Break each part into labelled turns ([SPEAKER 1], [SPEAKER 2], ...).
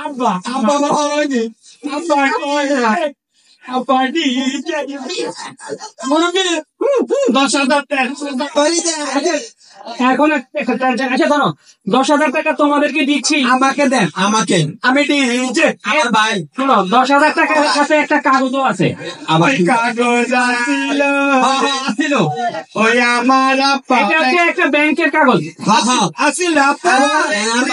[SPEAKER 1] আব্বা আব্বা ভালো হয়নি আব্বা কই আব্বা ডিজে মুরব্বি 10,000 টাকা এখন আচ্ছা ধরো 10,000 টাকা তোমাদেরকে দিচ্ছি,
[SPEAKER 2] আমাকে দেন, আমাকে।
[SPEAKER 1] আমি ডিজে
[SPEAKER 2] আমার ভাই
[SPEAKER 1] শোনো 10,000 টাকার সাথে একটা কাগজও আছে।
[SPEAKER 2] আমার
[SPEAKER 1] কাগজ
[SPEAKER 2] আসিল।
[SPEAKER 1] ওই আমার আপা এটা হচ্ছে একটা ব্যাংকের কাগজ আসিল আপা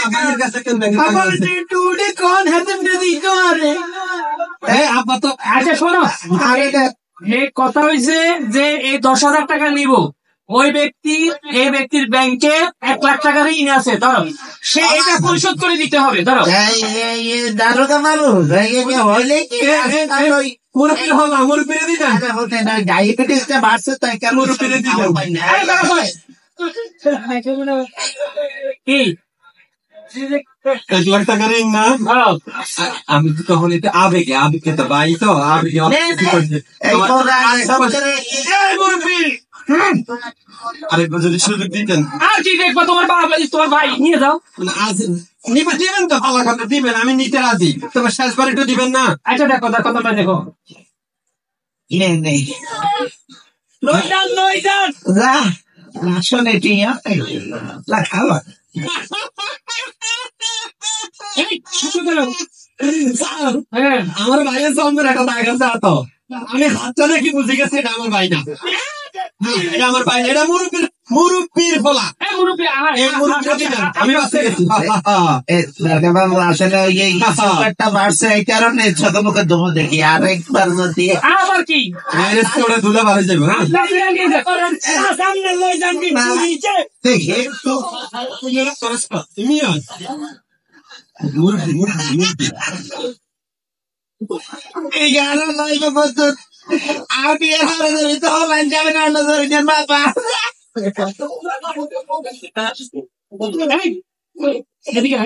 [SPEAKER 2] আমার কাছে কেন ব্যাংক
[SPEAKER 1] আমার টুডে কোন হাতে দিতে পারে
[SPEAKER 2] আপা তো
[SPEAKER 1] আচ্ছা শোনো এই কথা হয়েছে যে এই 10,000 টাকা নিব, ওই ব্যক্তি এই ব্যক্তির ব্যাংকে 1,00,000 টাকা ঋণ আছে, ধরো সে এটা পরিশোধ করে দিতে হবে। ধরো
[SPEAKER 3] দারোগা মানুষ হইলে কি
[SPEAKER 2] আমার পেরে দিতেন,
[SPEAKER 3] ডায়াবেটিসটা বাড়ছে তাই কেমন
[SPEAKER 2] পেরে দিতেন
[SPEAKER 1] কি
[SPEAKER 2] 1,00,000 টাকা ঋণ না। আমি তো তখন এটা আবেগে তো ভাই তো আবেগে আরেকবার যদি সুযোগ দিতেন।
[SPEAKER 1] আর কি দেখবো তোমার বাবা তোমার ভাই নিয়ে যাও।
[SPEAKER 2] নিবে দিবেন তো ভালো কথা দিবেন, আমি নিতে রাজি, তবে শেষবার একটু দিবেন না।
[SPEAKER 1] আচ্ছা দেখো তোমরা দেখো
[SPEAKER 3] নেই আসলে খাওয়া
[SPEAKER 2] আমার ভাইয়ের জন্মের একটা দাগ আছে তো, আমি হাতটা দেখি বুঝে গেছি এটা আমার ভাই না, এটা আমার ভাই, এটা মুরব্বীর ফলা। আমি বাঁচতে গেছি
[SPEAKER 3] বাবু আসলে একটা বাড়ছে এই কারণে ছোট মুখে দম দেখি আর একবার যদি
[SPEAKER 1] আবার কি
[SPEAKER 2] ওটা ধুলে ভালো যাবে।
[SPEAKER 3] দেখি এই গান লাইভ বছর আমি অনলাইন যাবেন অন্য ধরে বাবা
[SPEAKER 1] এদিকে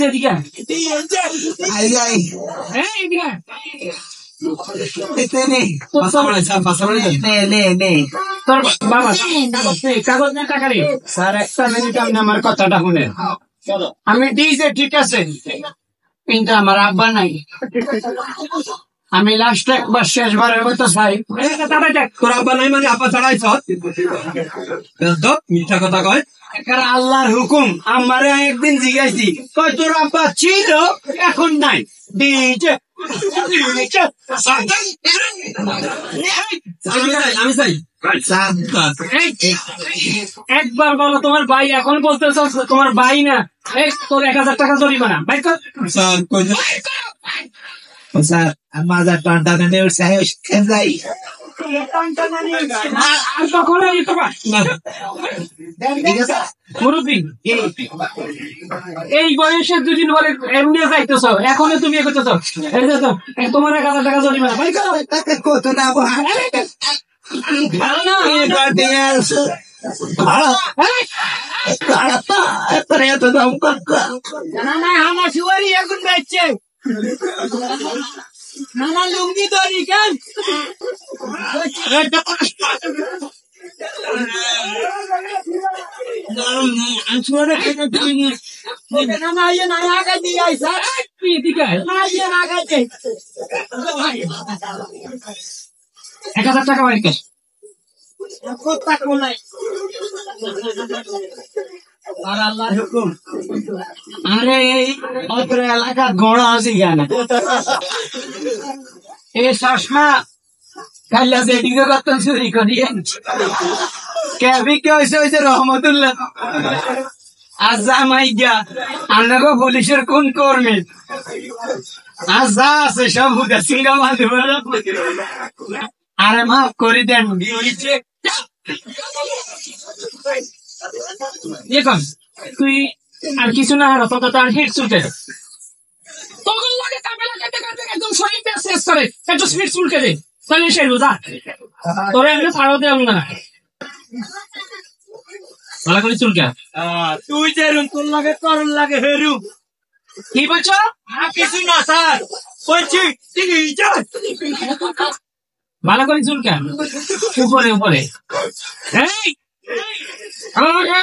[SPEAKER 1] এদিকে তোর বাবা কাগজ না টাকা রে স্যার, একটা মিনিট আপনি আমার কথাটা শুনেন। আমি দিয়েছি ঠিক আছে, কিন্তু আমার আব্বা নাই। আমি লাস্ট একবার শেষবারের মতো চাই
[SPEAKER 2] তোর আব্বা নাই মানে আব্বা ছাড়াইছ মিথ্যা কথা কয়।
[SPEAKER 1] আল্লাহর হুকুম আমারে একদিন জিজ্ঞাসি কয় তোর আব্বা ছিল এখন নাই ডিজে
[SPEAKER 2] আমি চাই
[SPEAKER 1] একবার বলো তোমার ভাই, এখন বলতেছ তোমার ভাই না, তোর 1,000 টাকা জরিমানা ভাই কর।
[SPEAKER 3] স্যার মাজার টানটা যাই
[SPEAKER 1] মুরব্বী এই বয়সে 2 দিন পরে এমনি যাইতেছ, এখনো তুমি এ করতেছ, তোমার 1,000 টাকা জরিমানা ভাই করো।
[SPEAKER 3] কত না
[SPEAKER 1] ভালো না আমার শুয়ারি এখন যাচ্ছে নানা লুঙ্গি তৈরি কেন এক 1,000 টাকা বাড়ি ক্যাশ আর আল্লাহর হুকুম। আরে এই অত্র এলাকা গড়া আছে কেন এই চশমা কাল্লা যেদিকে কত চুরি করিয়ে ক্যাবি কে হয়েছে রহমতুল্লাহ আজ জামাই গিয়া আপনাকে পুলিশের কোন কর্মী আজ যা আছে সব হুদা সিঙ্গা মাঝে আরে মাফ করে দেন দেখুন তুই আর কিছু না হারো তোকে তো আর হিট চুলকে তখন লাগে একদম শরীর শেষ করে একটু স্পিড চুলকে দে তাহলে সে রোজা তোরা এমনি ফাড়ো দেব না ভালো করে চুলকে তুই যে রুম তোর লাগে তোর লাগে হেরু কি বলছো কিছু না স্যার বলছি ভালো করে চুলকে উপরে উপরে আমাকে